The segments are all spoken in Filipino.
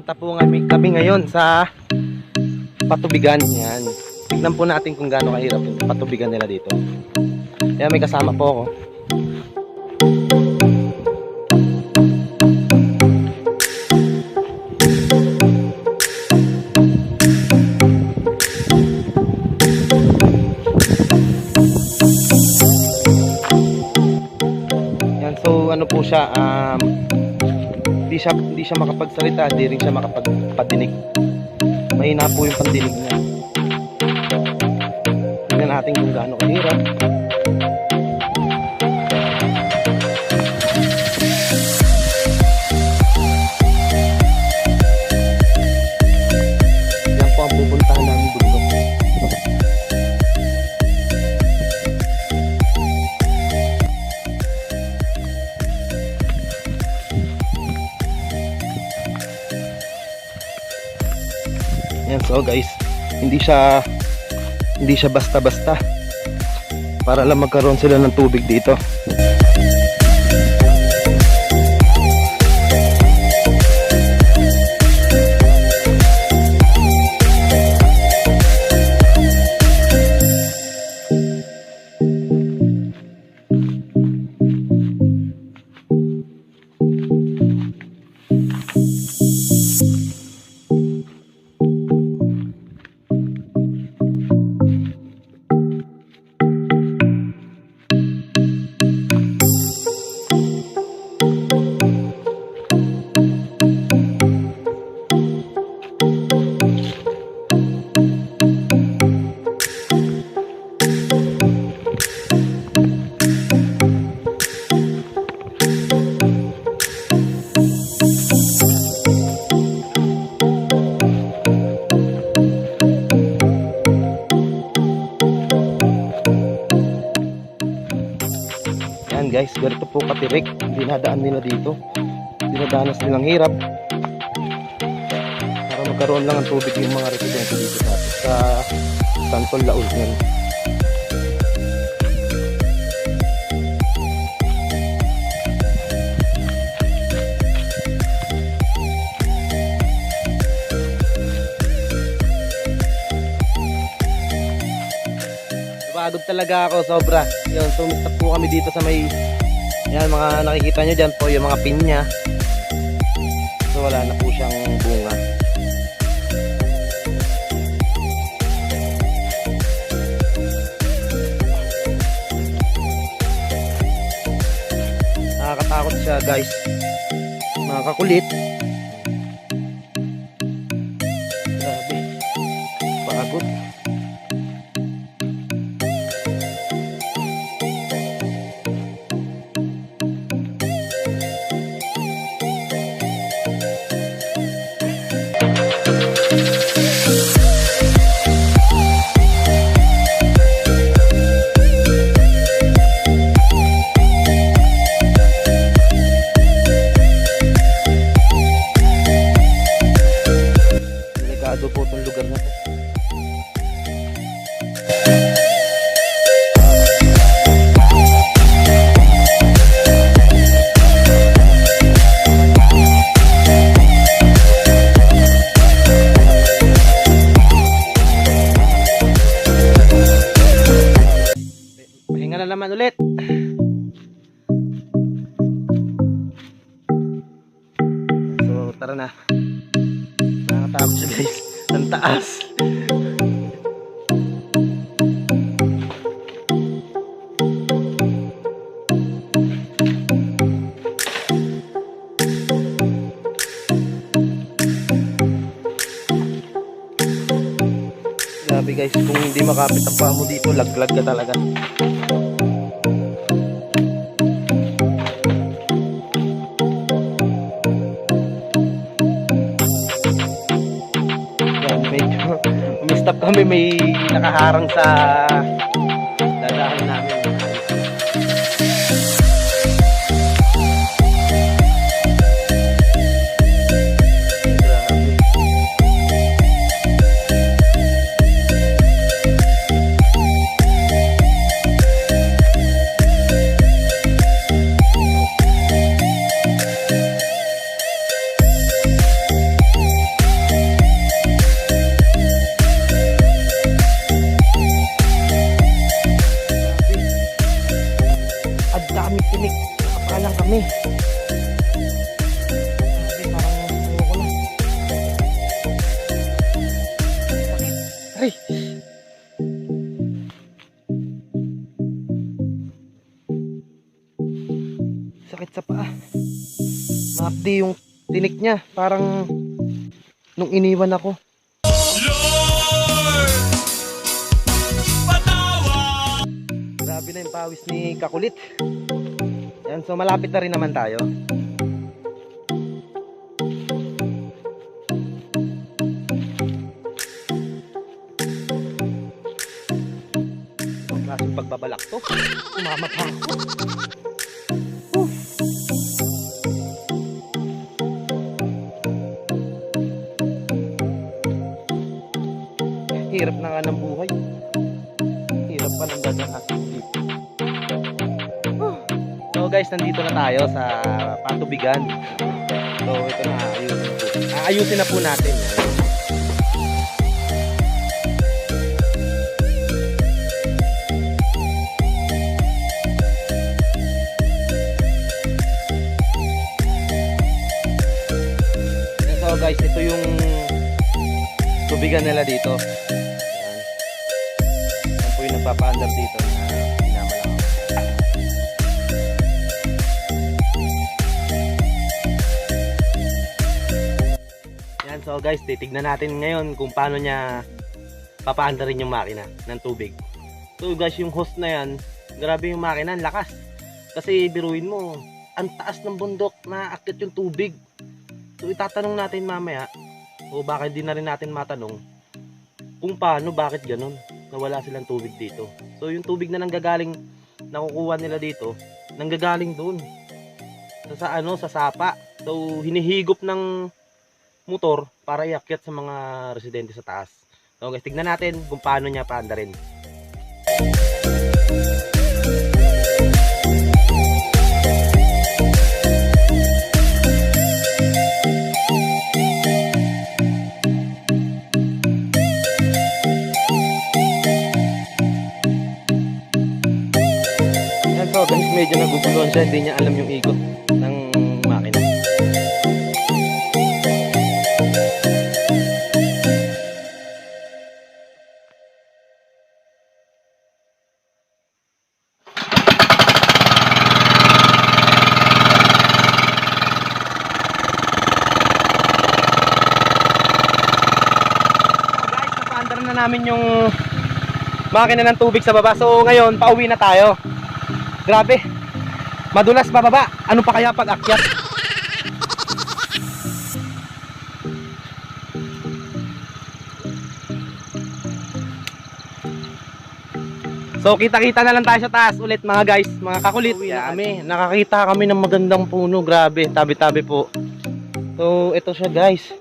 Pupunta po kami ngayon sa patubigan. Yan. Tignan po natin kung gaano kahirap yung patubigan nila dito. Kaya may kasama po ako. Yan, so ano po siya, hindi siya makapagsalita, hindi rin siya makapagpadinig. Mahina po yung pandinig niya. Tingnan natin kung gaano kahirap. Yan po ang pupuntahan namin bundok. Yan, so guys, hindi siya basta-basta, para lang magkaroon sila ng tubig dito. Yan guys, ganito po katirik dinadaan nila dito. Dinadanas nilang hirap para magkaroon lang ng tubig yung mga residente dito sa Santol, La Union. Napagod talaga ako sobra. Yun, sumistap po kami dito sa may, yan, mga nakikita nyo dyan po yung mga pinya. So wala na po siyang bunga. Nakakatakot siya guys, nakakakulit. Grabe, pagod. Delikado po itong lugar na to. Pahinga na naman ulit. So tara na. Nakakatakot siya guys. Ang taas. Grabe guys, kung hindi makapit ang paa mo dito, laglag ka talaga. Stop kami, may nakaharang sa dadahan namin. Ay. Sakit sa paa. Mahapdi yung tinik niya. Parang nung iniwan ako. Grabe na yung pawis ni Kakulit. Yan, so malapit na rin naman tayo. Ang klaseng pagbabalak to. Umama pa ako. Hirap na nga ng buhay. Hirap pa ng ganyang activity. So guys, nandito na tayo sa patubigan. So ito na, aayusin na po natin. So guys, ito yung tubigan nila dito. Yan po yung nagpapaandar dito na pinamalang. Yan, so guys, titignan natin ngayon kung paano niya papaandarin yung makina ng tubig. So guys, yung hose na yan, grabe yung makina, ang lakas. Kasi biruin mo, ang taas ng bundok na akyat yung tubig. So itatanong natin mamaya, o bakit di na rin natin matanong kung paano, bakit ganun nawala silang tubig dito. So yung tubig na nanggagaling, nakukuha nila dito, nanggagaling doon sa sapa. So hinihigop ng motor para iakyat sa mga residente sa taas. So guys, tignan natin kung paano niya paandarin. So guys, medyo naguguluhan siya, hindi niya alam yung ikot ng makina. So guys, napaandar na namin yung makina ng tubig sa baba. So ngayon, pauwi na tayo. Grabe, madulas bababa. Ano pa kaya pag akyat? So kita-kita na lang tayo sa taas ulit mga guys, mga kakulit. Nakakita kami ng magandang puno. Grabe, tabi-tabi po. So ito siya guys.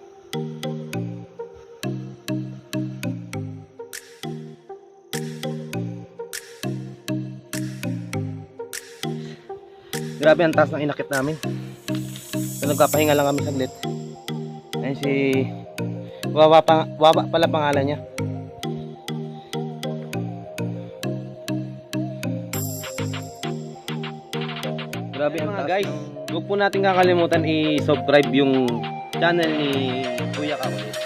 Grabe ang taas ng inakit namin. So nagpapahinga lang kami saglit. Ayun si Wawa pala pangalan niya. Grabe ang taas guys. Huwag po natin kakalimutan i-subscribe yung channel ni Kuya Kakulit.